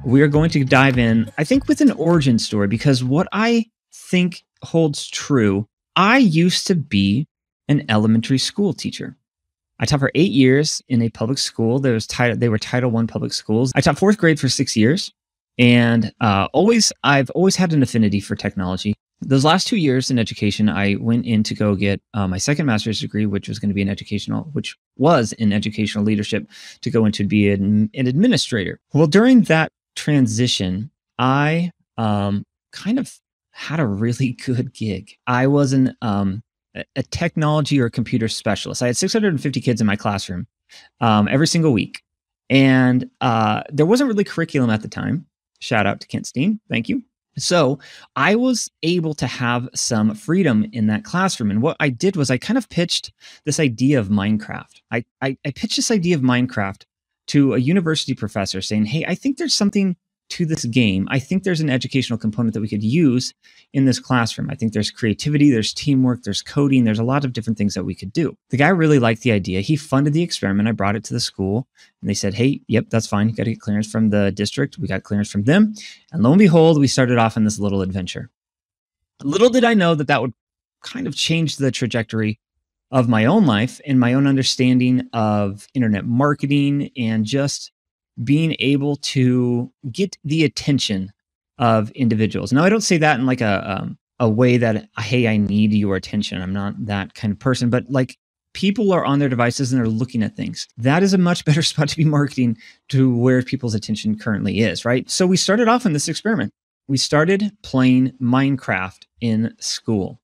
We are going to dive in, I think, with an origin story, because what I think holds true, I used to be an elementary school teacher. I taught for 8 years in a public school. They were Title I public schools. I taught fourth grade for 6 years, and I've always had an affinity for technology. Those last 2 years in education, I went in to go get my second master's degree, which was in educational leadership, to go into be an administrator. Well, during that transition, I kind of had a really good gig. I was a technology or computer specialist. I had 650 kids in my classroom every single week. And there wasn't really curriculum at the time. Shout out to Kent Steen. Thank you. So I was able to have some freedom in that classroom. And what I did was I kind of pitched this idea of Minecraft. I pitched this idea of Minecraft to a university professor saying, hey, I think there's something to this game. I think there's an educational component that we could use in this classroom. I think there's creativity, there's teamwork, there's coding, there's a lot of different things that we could do. The guy really liked the idea. He funded the experiment. I brought it to the school and they said, hey, yep, that's fine. You got to get clearance from the district. We got clearance from them. And lo and behold, we started off on this little adventure. Little did I know that would kind of change the trajectory of my own life and my own understanding of internet marketing and just being able to get the attention of individuals. Now, I don't say that in like a way that, hey, I need your attention. I'm not that kind of person, but like people are on their devices and they're looking at things. That is a much better spot to be marketing to where people's attention currently is, right? So we started off in this experiment. We started playing Minecraft in school.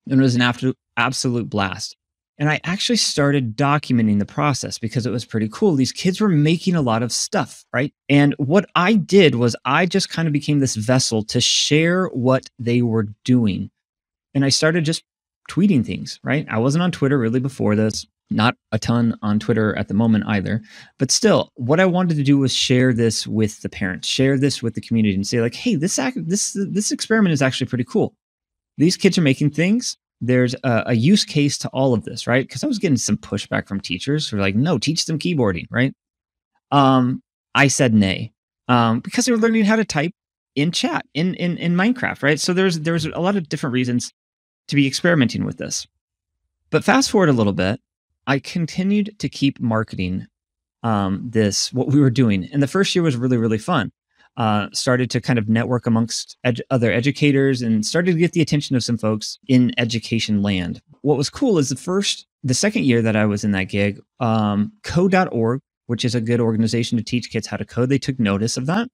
And it was an absolute blast. And I actually started documenting the process because it was pretty cool. These kids were making a lot of stuff, right? And what I did was I just kind of became this vessel to share what they were doing. And I started just tweeting things, right? I wasn't on Twitter really before this, not a ton on Twitter at the moment either. But still, what I wanted to do was share this with the parents, share this with the community and say like, hey, this experiment is actually pretty cool. These kids are making things. There's a use case to all of this, right? Because I was getting some pushback from teachers who were like, no, teach them keyboarding, right? I said nay, because they were learning how to type in chat in Minecraft, right? So there's a lot of different reasons to be experimenting with this. But fast forward a little bit, I continued to keep marketing what we were doing. And the first year was really, really fun. Started to kind of network amongst other educators and started to get the attention of some folks in education land. What was cool is the second year that I was in that gig, code.org, which is a good organization to teach kids how to code, they took notice of that.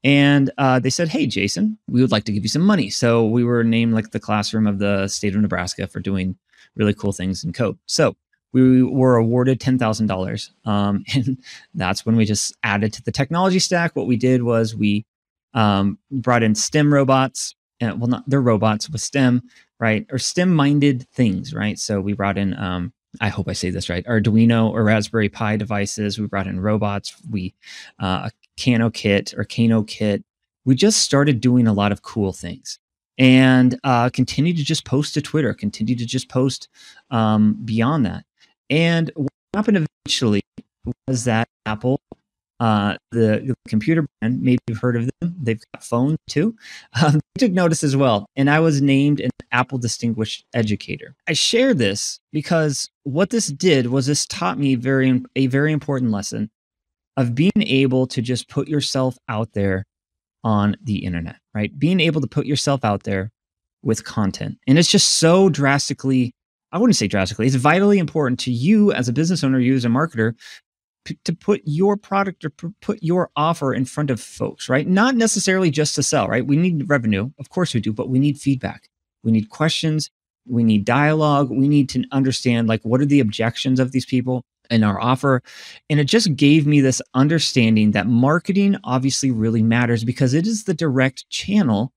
And they said, hey, Jason, we would like to give you some money. So we were named like the classroom of the state of Nebraska for doing really cool things in code. So we were awarded $10,000. And that's when we just added to the technology stack. What we did was we brought in STEM robots. They're robots with STEM, right? Or STEM-minded things, right? So we brought in, I hope I say this right, Arduino or Raspberry Pi devices. We brought in robots. A Kano kit. We just started doing a lot of cool things. And continue to just post to Twitter, continue to just post beyond that. And what happened eventually was that Apple, the computer brand, maybe you've heard of them, they've got phones too, they took notice as well. And I was named an Apple Distinguished Educator. I share this because what this did was this taught me a very important lesson of being able to just put yourself out there on the internet, right? Being able to put yourself out there with content. And it's just so drastically, I wouldn't say drastically, it's vitally important to you as a business owner, you as a marketer, to put your product or put your offer in front of folks, right? Not necessarily just to sell, right? We need revenue. Of course we do, but we need feedback. We need questions. We need dialogue. We need to understand like, what are the objections of these people in our offer? And it just gave me this understanding that marketing obviously really matters because it is the direct channel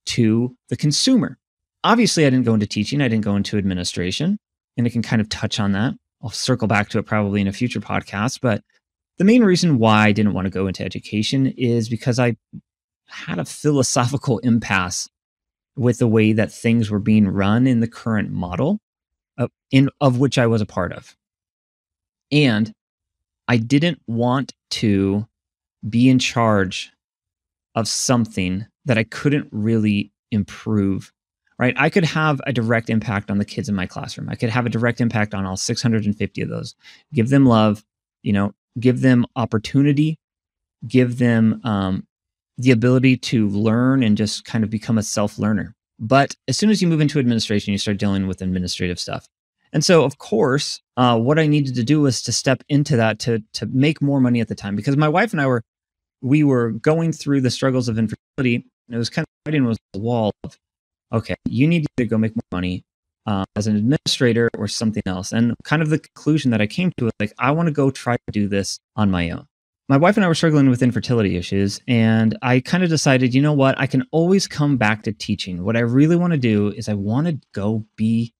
to the consumer. Obviously, I didn't go into teaching. I didn't go into administration, and I can kind of touch on that. I'll circle back to it probably in a future podcast. But the main reason why I didn't want to go into education is because I had a philosophical impasse with the way that things were being run in the current model of which I was a part of. And I didn't want to be in charge of something that I couldn't really improve, right? I could have a direct impact on the kids in my classroom. I could have a direct impact on all 650 of those. Give them love, give them opportunity, give them the ability to learn and just kind of become a self-learner. But as soon as you move into administration, you start dealing with administrative stuff. And so, of course, what I needed to do was to step into that to make more money at the time, because my wife and I were going through the struggles of infertility, and it was kind of fighting with the wall of, okay, you need to go make more money as an administrator or something else. And kind of the conclusion that I came to was like, I want to go try to do this on my own. My wife and I were struggling with infertility issues, and I kind of decided, you know what, I can always come back to teaching. What I really want to do is I want to go be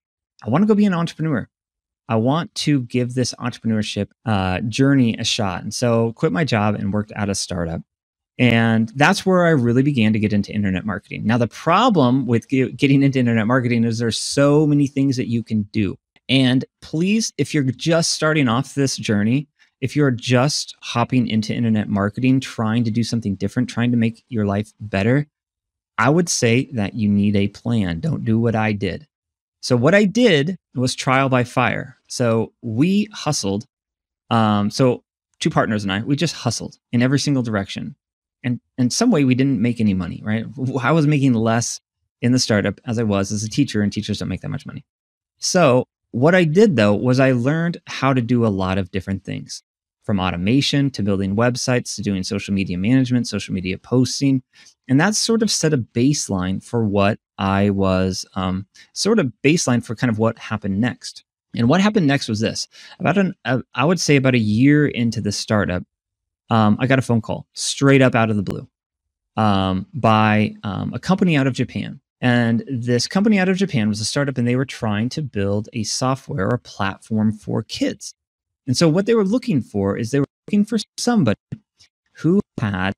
an entrepreneur. I want to give this entrepreneurship journey a shot. And so quit my job and worked at a startup. And that's where I really began to get into internet marketing. Now, the problem with getting into internet marketing is there's so many things that you can do. And please, if you're just starting off this journey, if you're just hopping into internet marketing, trying to do something different, trying to make your life better, I would say that you need a plan. Don't do what I did. So what I did was trial by fire. So we hustled. So two partners and we just hustled in every single direction. And in some way, we didn't make any money, right? I was making less in the startup as I was as a teacher, and teachers don't make that much money. So what I did, though, was I learned how to do a lot of different things, from automation to building websites to doing social media management, social media posting. And that sort of set a baseline for what I was, sort of baseline for kind of what happened next. And what happened next was this. I would say about a year into the startup, I got a phone call straight up out of the blue by a company out of Japan. And this company out of Japan was a startup, and they were trying to build a software or platform for kids. And so what they were looking for is they were looking for somebody who had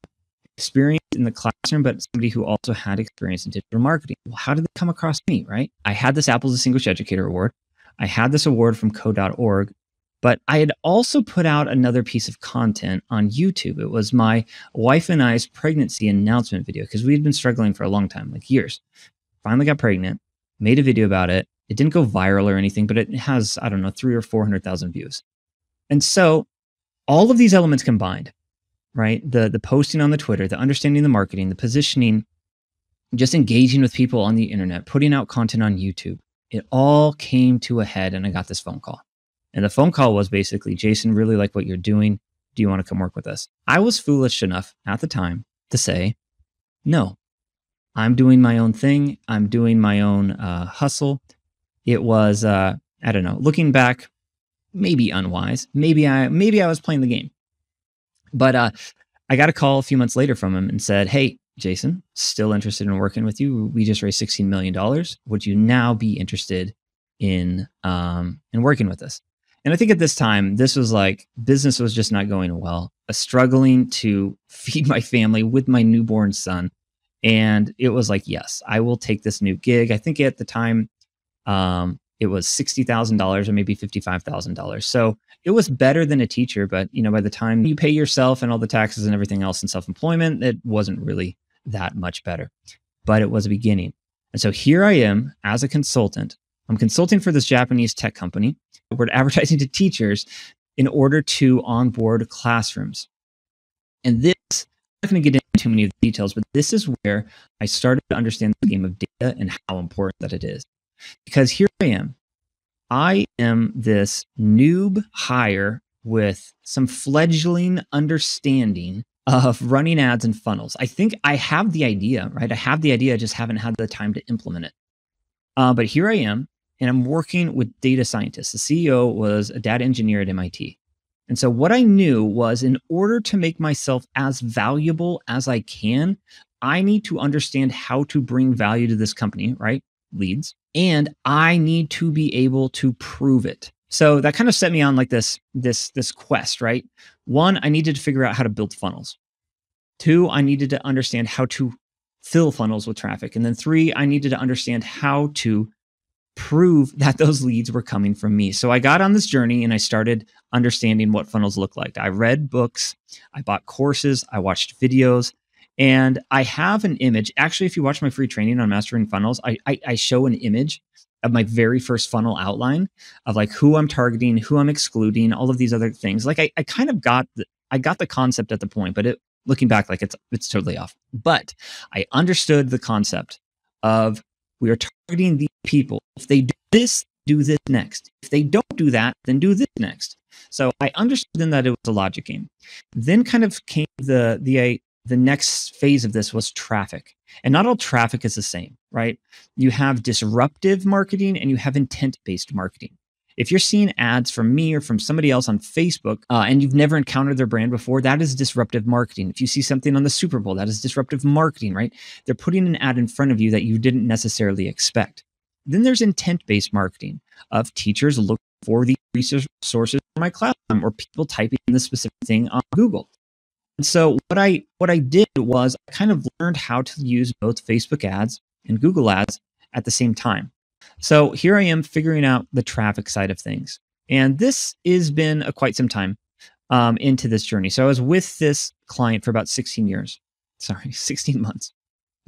experience in the classroom, but somebody who also had experience in digital marketing. Well, how did they come across me, right? I had this Apple's Distinguished Educator Award. I had this award from code.org, but I had also put out another piece of content on YouTube. It was my wife and I's pregnancy announcement video, because we had been struggling for a long time, like years. Finally got pregnant, made a video about it. It didn't go viral or anything, but it has, I don't know, 300,000 or 400,000 views. And so all of these elements combined, right? The posting on the Twitter, the understanding the marketing, the positioning, just engaging with people on the internet, putting out content on YouTube, it all came to a head, and I got this phone call. And the phone call was basically, Jason, really like what you're doing. Do you want to come work with us? I was foolish enough at the time to say, no, I'm doing my own thing. I'm doing my own hustle. It was, I don't know, looking back, maybe unwise. Maybe I was playing the game. But I got a call a few months later from him and said, hey, Jason, still interested in working with you. We just raised $16 million. Would you now be interested in working with us? And I think at this time, this was like, business was just not going well. Struggling to feed my family with my newborn son. And it was like, yes, I will take this new gig. I think at the time, it was $60,000 or maybe $55,000. So it was better than a teacher, but by the time you pay yourself and all the taxes and everything else in self-employment, it wasn't really that much better, but it was a beginning. And so here I am as a consultant. I'm consulting for this Japanese tech company. We're advertising to teachers in order to onboard classrooms. And this, I'm not going to get into too many of the details, but this is where I started to understand the game of data and how important that it is. Because here I am. I am this noob hire with some fledgling understanding of running ads and funnels. I think I have the idea, right? I have the idea, I just haven't had the time to implement it. But here I am, and I'm working with data scientists. The CEO was a data engineer at MIT. And so what I knew was, in order to make myself as valuable as I can, I need to understand how to bring value to this company, right? Leads. And I need to be able to prove it. So that kind of set me on like this quest, right? One, I needed to figure out how to build funnels. Two, I needed to understand how to fill funnels with traffic. And then three, I needed to understand how to prove that those leads were coming from me. So I got on this journey and I started understanding what funnels look like. I read books, I bought courses, I watched videos, and I have an image. Actually, if you watch my free training on mastering funnels, I show an image of my very first funnel outline of like who I'm targeting, who I'm excluding, all of these other things. Like I kind of got the concept at the point, but looking back, like it's totally off. But I understood the concept of we are targeting these people. If they do this next. If they don't do that, then do this next. So I understood then that it was a logic game. Then kind of came the next phase of this was traffic. And not all traffic is the same, right? You have disruptive marketing and you have intent-based marketing. If you're seeing ads from me or from somebody else on Facebook and you've never encountered their brand before, that is disruptive marketing. If you see something on the Super Bowl, that is disruptive marketing, right? They're putting an ad in front of you that you didn't necessarily expect. Then there's intent-based marketing of teachers looking for the research sources for my classroom or people typing in the specific thing on Google. And so what I did was I kind of learned how to use both Facebook ads and Google ads at the same time. So here I am figuring out the traffic side of things. And this has been quite some time into this journey. So I was with this client for about 16 months.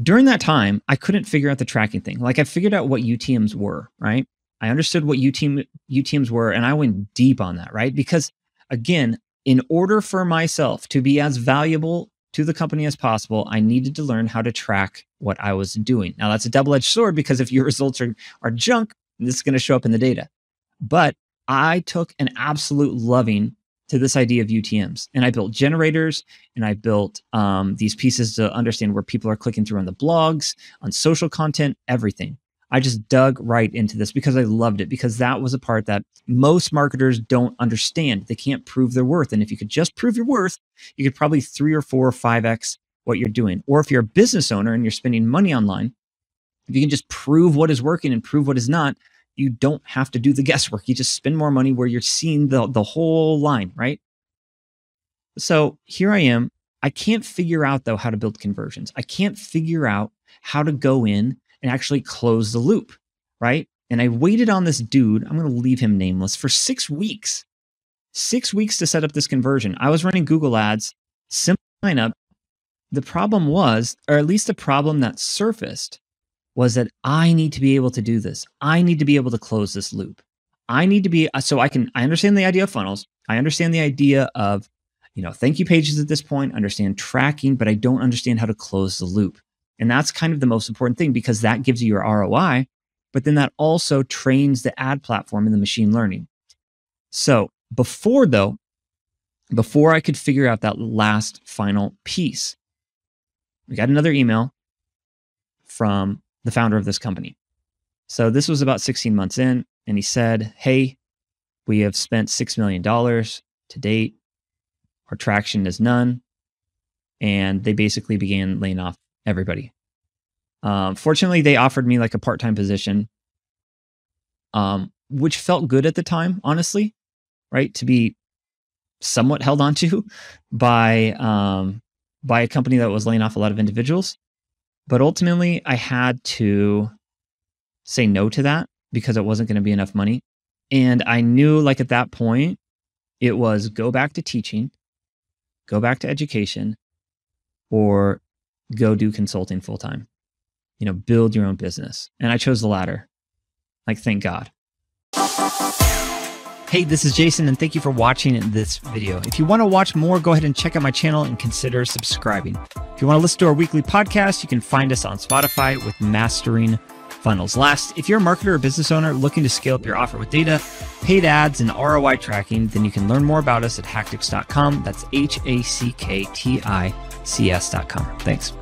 During that time, I couldn't figure out the tracking thing. Like I figured out what UTMs were, right? I understood what UTMs were, and I went deep on that, right? Because again, in order for myself to be as valuable to the company as possible, I needed to learn how to track what I was doing. Now that's a double-edged sword because if your results are junk, this is going to show up in the data. But I took an absolute loving to this idea of UTMs, and I built generators, and I built these pieces to understand where people are clicking through on the blogs, on social content, everything. I just dug right into this because I loved it, because that was a part that most marketers don't understand. They can't prove their worth. And if you could just prove your worth, you could probably 3 or 4 or 5x what you're doing. Or if you're a business owner and you're spending money online, if you can just prove what is working and prove what is not, you don't have to do the guesswork. You just spend more money where you're seeing the whole line, right? So here I am. I can't figure out, though, how to build conversions. I can't figure out how to go in and actually close the loop, right? And I waited on this dude, I'm going to leave him nameless, for 6 weeks. 6 weeks to set up this conversion. I was running Google ads, simple sign up. The problem was, or at least the problem that surfaced, was that I need to be able to do this. I need to be able to close this loop. I need to be, I understand the idea of funnels. I understand the idea of, thank you pages at this point, understand tracking, but I don't understand how to close the loop. And that's kind of the most important thing, because that gives you your ROI, but then that also trains the ad platform and the machine learning. So before I could figure out that last final piece, we got another email from the founder of this company. So this was about 16 months in, and he said, hey, we have spent $6 million to date. Our traction is none. And they basically began laying off everybody. Fortunately, they offered me like a part-time position, which felt good at the time, honestly, right? To be somewhat held onto by a company that was laying off a lot of individuals. But ultimately, I had to say no to that because it wasn't going to be enough money. And I knew, like, at that point, it was go back to teaching, go back to education, or go do consulting full time, build your own business. And I chose the latter. Like, thank God. Hey, this is Jason, and thank you for watching this video. If you want to watch more, go ahead and check out my channel and consider subscribing. If you want to listen to our weekly podcast, you can find us on Spotify with Mastering Funnels. Last, if you're a marketer or business owner looking to scale up your offer with data, paid ads, and ROI tracking, then you can learn more about us at hacktics.com. That's HACKTICS.com. Thanks.